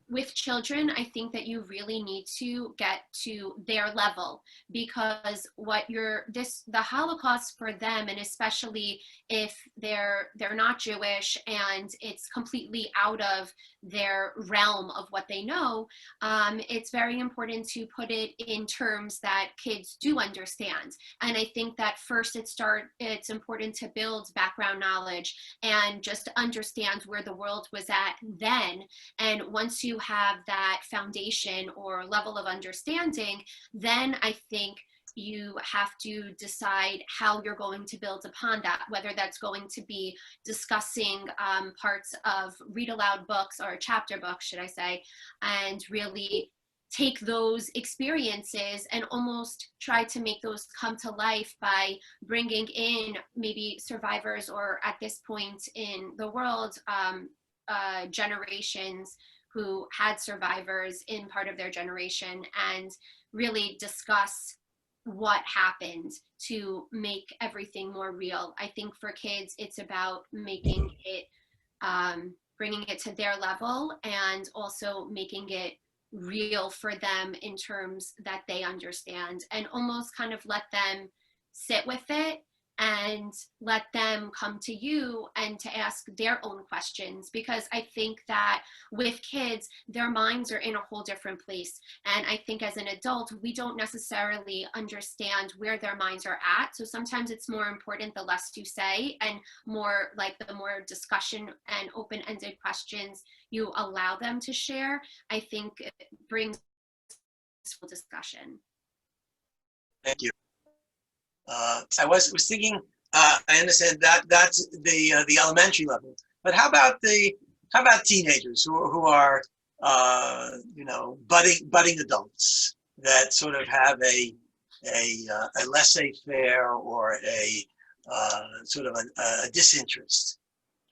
with children, I think that you really need to get to their level, because the Holocaust for them, and especially if they're not Jewish and it's completely out of their realm of what they know, it's very important to put it in terms that kids do understand. And I think that first it's important to build background knowledge and just understand where the world was at then. And once you have that foundation or level of understanding, then I think you have to decide how you're going to build upon that, whether that's going to be discussing parts of read aloud books, or chapter books, should I say, and really take those experiences and almost try to make those come to life by bringing in maybe survivors, or at this point in the world, generations who had survivors in part of their generation, and really discuss what happened to make everything more real. I think for kids, it's about making it, bringing it to their level, and also making it real for them in terms that they understand, and almost kind of let them sit with it and let them come to you and to ask their own questions. Because I think that with kids, their minds are in a whole different place. And I think as an adult, we don't necessarily understand where their minds are at. So sometimes it's more important the less you say, and more like the more discussion and open-ended questions you allow them to share, I think it brings full discussion. Thank you. I was thinking. I understand that that's the elementary level, but how about teenagers who are budding adults that sort of have a laissez-faire or a sort of a disinterest?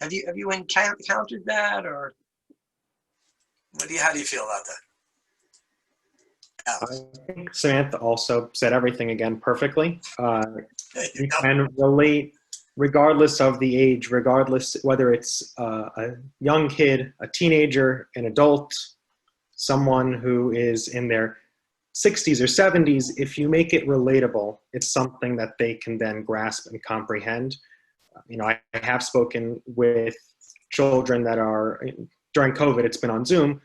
Have you encountered that, or how do you feel about that? Alex. I think Samantha also said everything again perfectly. You can relate regardless of the age, regardless whether it's a young kid, a teenager, an adult, someone who is in their 60s or 70s. If you make it relatable, it's something that they can then grasp and comprehend. I have spoken with children that are, during COVID, it's been on Zoom,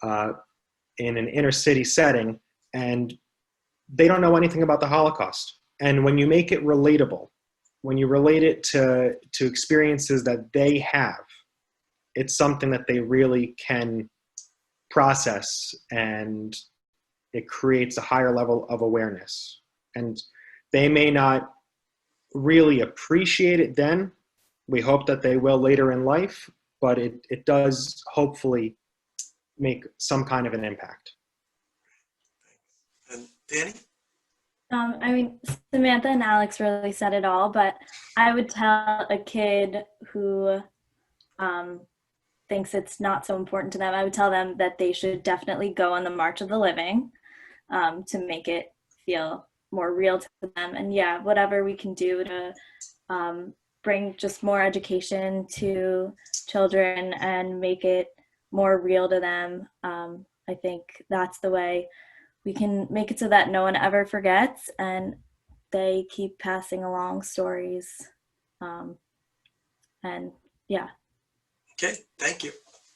in an inner city setting, and they don't know anything about the Holocaust. And when you make it relatable, when you relate it to experiences that they have, it's something that they really can process, and it creates a higher level of awareness. And they may not really appreciate it then. We hope that they will later in life, but it does hopefully make some kind of an impact. And Dani? I mean, Samantha and Alex really said it all, but I would tell a kid who thinks it's not so important to them, I would tell them that they should definitely go on the March of the Living to make it feel more real to them. And yeah, whatever we can do to bring just more education to children and make it more real to them, I think that's the way we can make it so that no one ever forgets and they keep passing along stories. And yeah. Okay, thank you.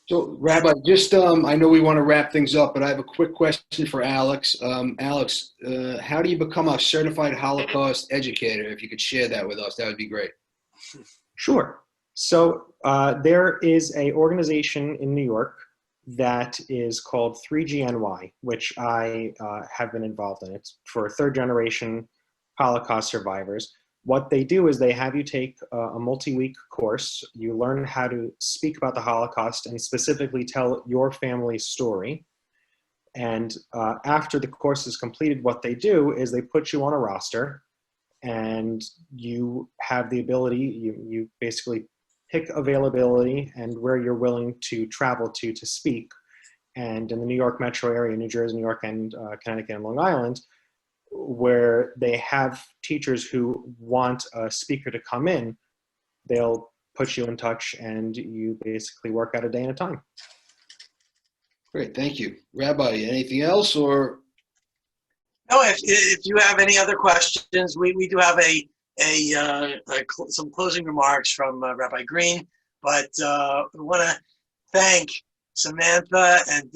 So, Rabbi, just I know we want to wrap things up, but I have a quick question for Alex. Alex, how do you become a certified Holocaust educator? If you could share that with us, that would be great. Sure. So there is an organization in New York that is called 3GNY, which I have been involved in. It's for third generation Holocaust survivors. What they do is they have you take a multi-week course. You learn how to speak about the Holocaust and specifically tell your family's story. And after the course is completed, what they do is they put you on a roster, and you have the ability, you basically pick availability and where you're willing to travel to speak. And in the New York metro area, New Jersey, New York, and Connecticut and Long Island, where they have teachers who want a speaker to come in, they'll put you in touch and you basically work out a day at a time. Great, thank you. Rabbi, anything else or? No, if you have any other questions, we do have some closing remarks from Rabbi Green, but we want to thank Samantha and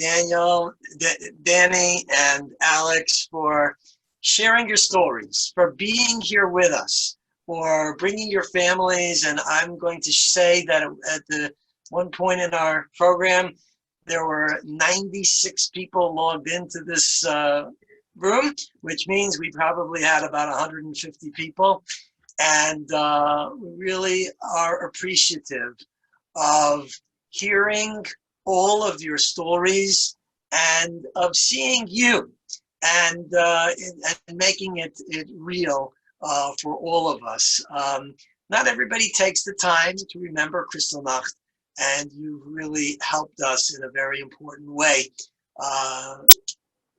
Dani and Alex for sharing your stories, for being here with us, for bringing your families. And I'm going to say that at the one point in our program, there were 96 people logged into this room, which means we probably had about 150 people. And we really are appreciative of hearing all of your stories and of seeing you and making it real for all of us. Not everybody takes the time to remember Kristallnacht, and you really helped us in a very important way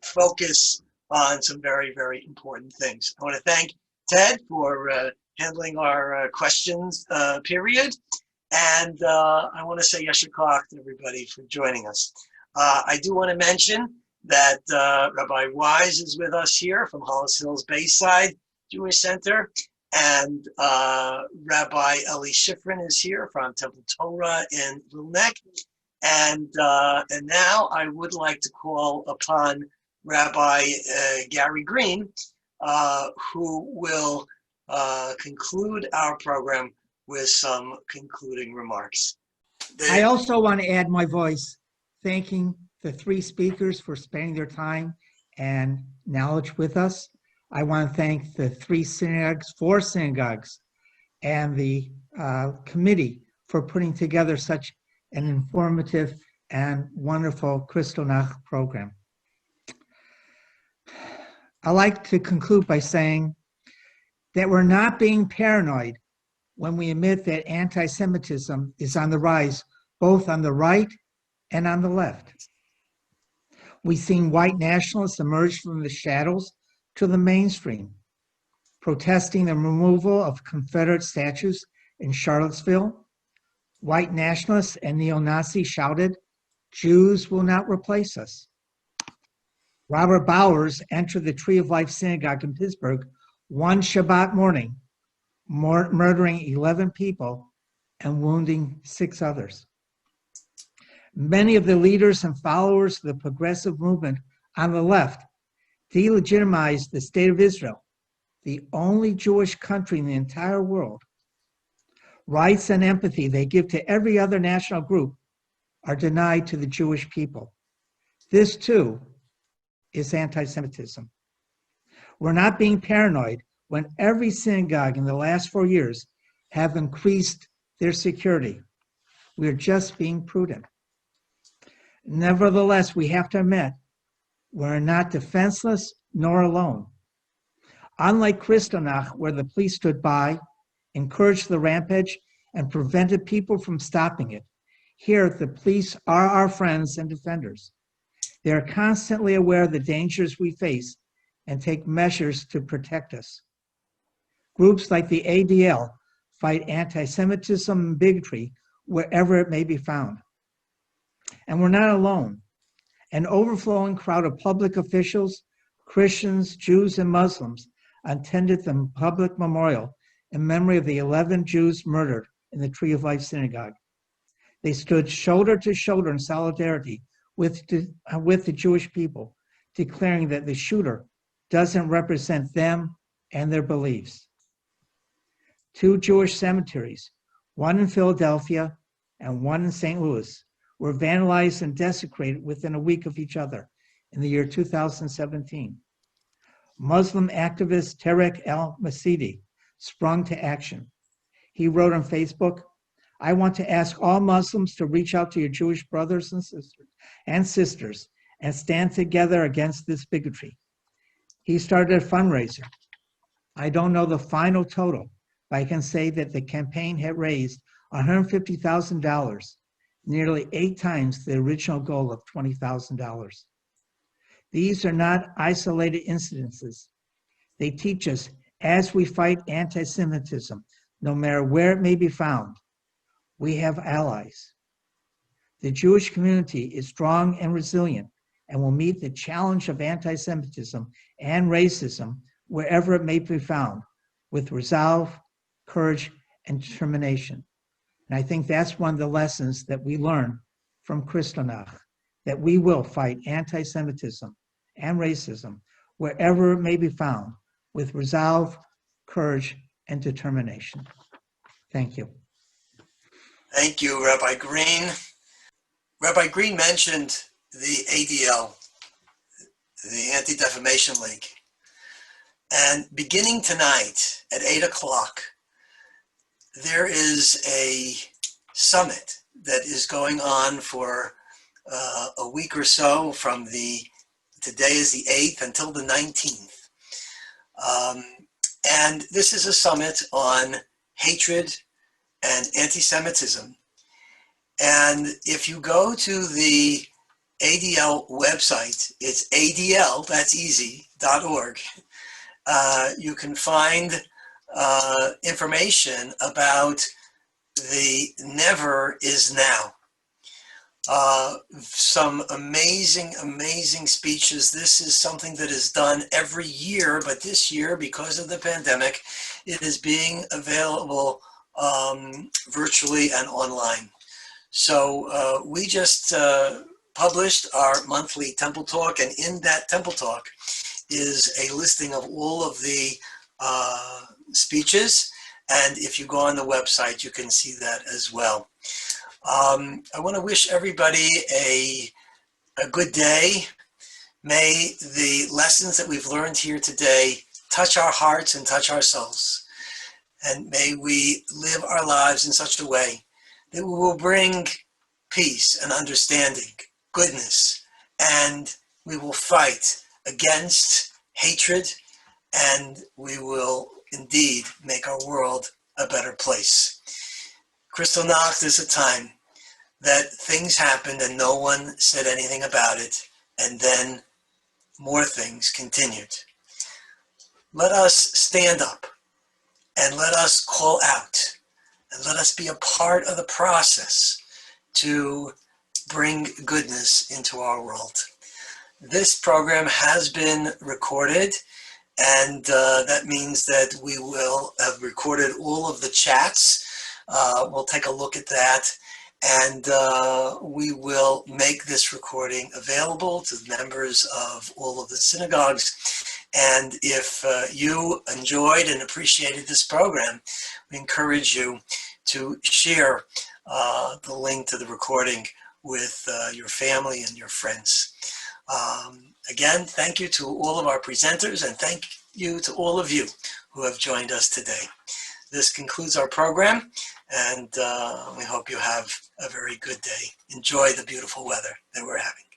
focus on some very, very important things. I want to thank Ted for handling our questions period. And I want to say Yasher Koach to everybody for joining us. I do want to mention that Rabbi Wise is with us here from Hollis Hills Bayside Jewish Center. And Rabbi Eli Shifrin is here from Temple Torah in Little Neck. And now I would like to call upon Rabbi Gary Green, who will conclude our program with some concluding remarks. I also want to add my voice, thanking the three speakers for spending their time and knowledge with us. I want to thank the four synagogues, and the committee for putting together such an informative and wonderful Kristallnacht program. I'd like to conclude by saying that we're not being paranoid when we admit that anti-Semitism is on the rise, both on the right and on the left. We've seen white nationalists emerge from the shadows to the mainstream, protesting the removal of Confederate statues in Charlottesville. White nationalists and neo-Nazis shouted, "Jews will not replace us." Robert Bowers entered the Tree of Life Synagogue in Pittsburgh one Shabbat morning, murdering 11 people and wounding 6 others. Many of the leaders and followers of the progressive movement on the left delegitimized the state of Israel, the only Jewish country in the entire world. Rights and empathy they give to every other national group are denied to the Jewish people. This, too, is anti-Semitism. We're not being paranoid when every synagogue in the last 4 years have increased their security. We're just being prudent. Nevertheless, we have to admit, we're not defenseless nor alone. Unlike Kristallnacht, where the police stood by, encouraged the rampage, and prevented people from stopping it, here the police are our friends and defenders. They are constantly aware of the dangers we face and take measures to protect us. Groups like the ADL fight anti-Semitism and bigotry wherever it may be found. And we're not alone. An overflowing crowd of public officials, Christians, Jews, and Muslims attended the public memorial in memory of the 11 Jews murdered in the Tree of Life Synagogue. They stood shoulder to shoulder in solidarity with the Jewish people, declaring that the shooter doesn't represent them and their beliefs. 2 Jewish cemeteries, one in Philadelphia and one in St. Louis, were vandalized and desecrated within a week of each other in the year 2017. Muslim activist Tarek el-Masidi sprung to action. He wrote on Facebook, "I want to ask all Muslims to reach out to your Jewish brothers and sisters and stand together against this bigotry." He started a fundraiser. I don't know the final total, but I can say that the campaign had raised $150,000, nearly 8 times the original goal of $20,000. These are not isolated incidences. They teach us, as we fight anti-Semitism, no matter where it may be found, we have allies. The Jewish community is strong and resilient and will meet the challenge of anti-Semitism and racism wherever it may be found, with resolve, courage, and determination. And I think that's one of the lessons that we learn from Kristallnacht, that we will fight anti-Semitism and racism wherever it may be found, with resolve, courage, and determination. Thank you. Thank you, Rabbi Green. Rabbi Green mentioned the ADL, the Anti-Defamation League. And beginning tonight at 8 o'clock, there is a summit that is going on for a week or so from today is the 8th until the 19th. And this is a summit on hatred and anti-Semitism. And if you go to the ADL website, it's ADL, that's easy, .org. You can find information about the Never is Now. Some amazing speeches. This is something that is done every year, but this year, because of the pandemic, it is being available virtually and online. So we just published our monthly Temple Talk, and in that Temple Talk is a listing of all of the speeches, and if you go on the website, you can see that as well. I want to wish everybody a good day. May the lessons that we've learned here today touch our hearts and touch our souls. And may we live our lives in such a way that we will bring peace and understanding, goodness, and we will fight against hatred, and we will indeed make our world a better place. Kristallnacht is a time that things happened and no one said anything about it, and then more things continued. Let us stand up and let us call out and let us be a part of the process to bring goodness into our world. This program has been recorded And that means that we will have recorded all of the chats. We'll take a look at that, and we will make this recording available to the members of all of the synagogues. And if you enjoyed and appreciated this program, we encourage you to share the link to the recording with your family and your friends. Again, thank you to all of our presenters, and thank you to all of you who have joined us today. This concludes our program, and we hope you have a very good day. Enjoy the beautiful weather that we're having.